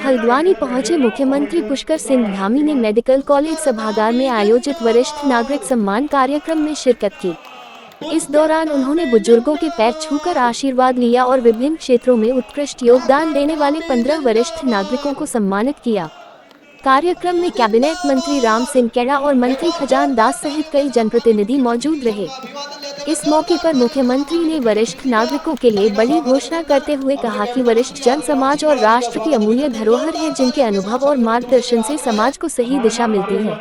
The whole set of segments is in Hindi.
हल्द्वानी पहुंचे मुख्यमंत्री पुष्कर सिंह धामी ने मेडिकल कॉलेज सभागार में आयोजित वरिष्ठ नागरिक सम्मान कार्यक्रम में शिरकत की। इस दौरान उन्होंने बुजुर्गों के पैर छूकर आशीर्वाद लिया और विभिन्न क्षेत्रों में उत्कृष्ट योगदान देने वाले 15 वरिष्ठ नागरिकों को सम्मानित किया। कार्यक्रम में कैबिनेट मंत्री राम सिंह कैड़ा और मंत्री खजान दास सहित कई जनप्रतिनिधि मौजूद रहे। इस मौके पर मुख्यमंत्री ने वरिष्ठ नागरिकों के लिए बड़ी घोषणा करते हुए कहा कि वरिष्ठ जन समाज और राष्ट्र की अमूल्य धरोहर है, जिनके अनुभव और मार्गदर्शन से समाज को सही दिशा मिलती है।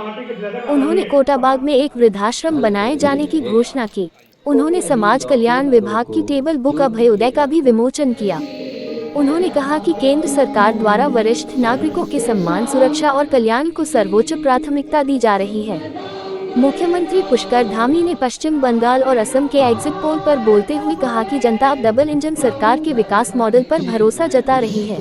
उन्होंने कोटाबाग में एक वृद्धाश्रम बनाए जाने की घोषणा की। उन्होंने समाज कल्याण विभाग की टेबल बुक अभयोदय का भी विमोचन किया। उन्होंने कहा कि केंद्र सरकार द्वारा वरिष्ठ नागरिकों के सम्मान, सुरक्षा और कल्याण को सर्वोच्च प्राथमिकता दी जा रही है। मुख्यमंत्री पुष्कर धामी ने पश्चिम बंगाल और असम के एग्जिट पोल पर बोलते हुए कहा कि जनता अब डबल इंजन सरकार के विकास मॉडल पर भरोसा जता रही है,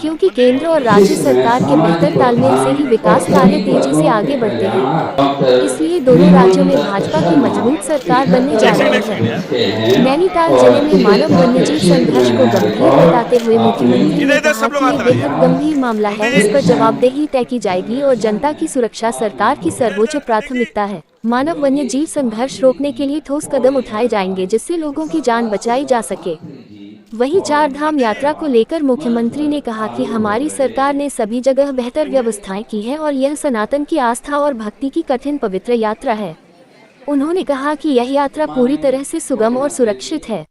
क्योंकि केंद्र और राज्य सरकार के बेहतर तालमेल से ही विकास कार्य तेजी से आगे बढ़ते हैं। इसलिए दोनों राज्यों में भाजपा की मजबूत सरकार बनने जा रही है। नैनीताल जिले में मानव वन्यजीव संघर्ष को गंभीर बताते हुए मुख्यमंत्री ने कहा कि ये बेहद गंभीर मामला है, इस पर जवाबदेही तय की जाएगी और जनता की सुरक्षा सरकार की सर्वोच्च प्राथमिकता है। मानव वन्य जीव संघर्ष रोकने के लिए ठोस कदम उठाए जाएंगे, जिससे लोगों की जान बचाई जा सके। वहीं 4 धाम यात्रा को लेकर मुख्यमंत्री ने कहा कि हमारी सरकार ने सभी जगह बेहतर व्यवस्थाएं की है और यह सनातन की आस्था और भक्ति की कठिन पवित्र यात्रा है। उन्होंने कहा कि यह यात्रा पूरी तरह से सुगम और सुरक्षित है।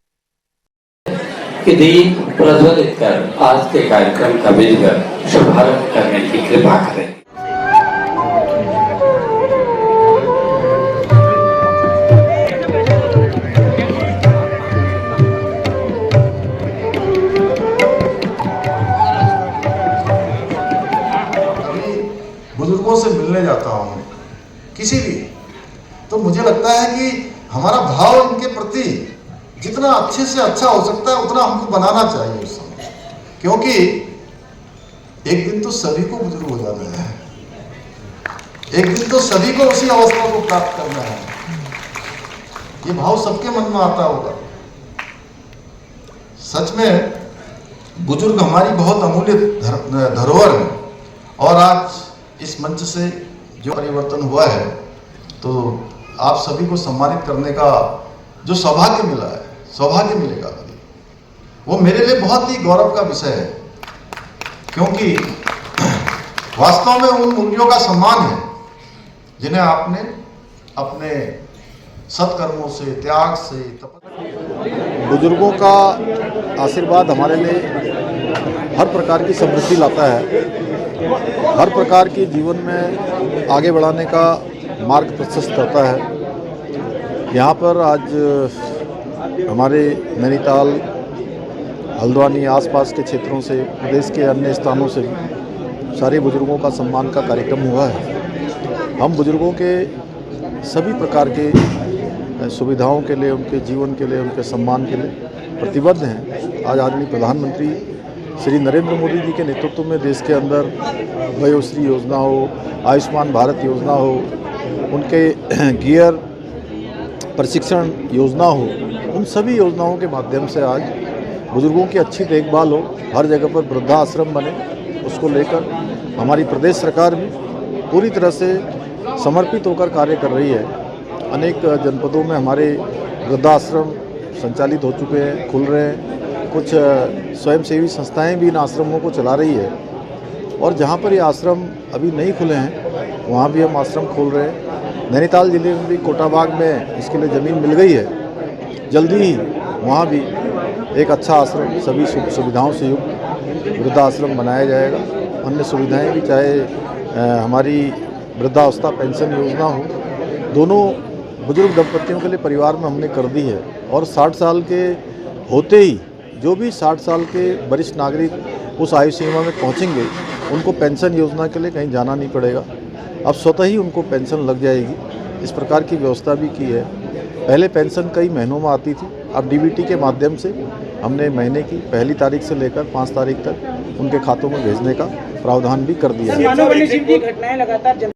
दीप प्रज्वलित कर आज के कार्यक्रम का विधिवत शुभारंभ करने की कृपा करें। बुजुर्गों से मिलने जाता हूँ किसी भी, तो मुझे लगता है कि हमारा भाव इनके प्रति जितना अच्छे से अच्छा हो सकता है उतना हमको बनाना चाहिए उस समय, क्योंकि एक दिन तो सभी को बुजुर्ग हो जाना है, एक दिन तो सभी को उसी अवस्था को प्राप्त करना है। ये भाव सबके मन में आता होगा। सच में बुजुर्ग हमारी बहुत अमूल्य धरोहर है और आज इस मंच से जो परिवर्तन हुआ है, तो आप सभी को सम्मानित करने का जो सौभाग्य मिला है, सौभाग्य मिलेगा, वो मेरे लिए बहुत ही गौरव का विषय है, क्योंकि वास्तव में उन मूल्यों का सम्मान है जिन्हें आपने अपने सत्कर्मों से, त्याग से, बुजुर्गों का आशीर्वाद हमारे लिए हर प्रकार की समृद्धि लाता है, हर प्रकार की जीवन में आगे बढ़ाने का मार्ग प्रशस्त करता है। यहाँ पर आज हमारे नैनीताल, हल्द्वानी आसपास के क्षेत्रों से, प्रदेश के अन्य स्थानों से सारे बुजुर्गों का सम्मान का कार्यक्रम हुआ है। हम बुजुर्गों के सभी प्रकार के सुविधाओं के लिए, उनके जीवन के लिए, उनके सम्मान के लिए प्रतिबद्ध हैं। आज आदरणीय प्रधानमंत्री श्री नरेंद्र मोदी जी के नेतृत्व में देश के अंदर वयोश्री योजना हो, आयुष्मान भारत योजना हो, उनके गियर प्रशिक्षण योजना हो, उन सभी योजनाओं के माध्यम से आज बुजुर्गों की अच्छी देखभाल हो, हर जगह पर वृद्धाश्रम बने, उसको लेकर हमारी प्रदेश सरकार भी पूरी तरह से समर्पित होकर कार्य कर रही है। अनेक जनपदों में हमारे वृद्धाश्रम संचालित हो चुके हैं, खुल रहे हैं। कुछ स्वयंसेवी संस्थाएं भी इन आश्रमों को चला रही है, और जहां पर ये आश्रम अभी नहीं खुले हैं वहां भी हम आश्रम खोल रहे हैं। नैनीताल जिले में भी कोटाबाग में इसके लिए ज़मीन मिल गई है। जल्दी ही वहां भी एक अच्छा आश्रम सभी सुविधाओं से युक्त वृद्धाश्रम बनाया जाएगा। अन्य सुविधाएं भी, चाहे हमारी वृद्धावस्था पेंशन योजना हो, दोनों बुजुर्ग दंपतियों के लिए परिवार में हमने कर दी है। और 60 साल के होते ही जो भी 60 साल के वरिष्ठ नागरिक उस आयु सीमा में पहुंचेंगे, उनको पेंशन योजना के लिए कहीं जाना नहीं पड़ेगा। अब स्वतः ही उनको पेंशन लग जाएगी। इस प्रकार की व्यवस्था भी की है। पहले पेंशन कई महीनों में आती थी, अब डीबीटी के माध्यम से हमने महीने की 1 तारीख से लेकर 5 तारीख तक उनके खातों में भेजने का प्रावधान भी कर दिया है।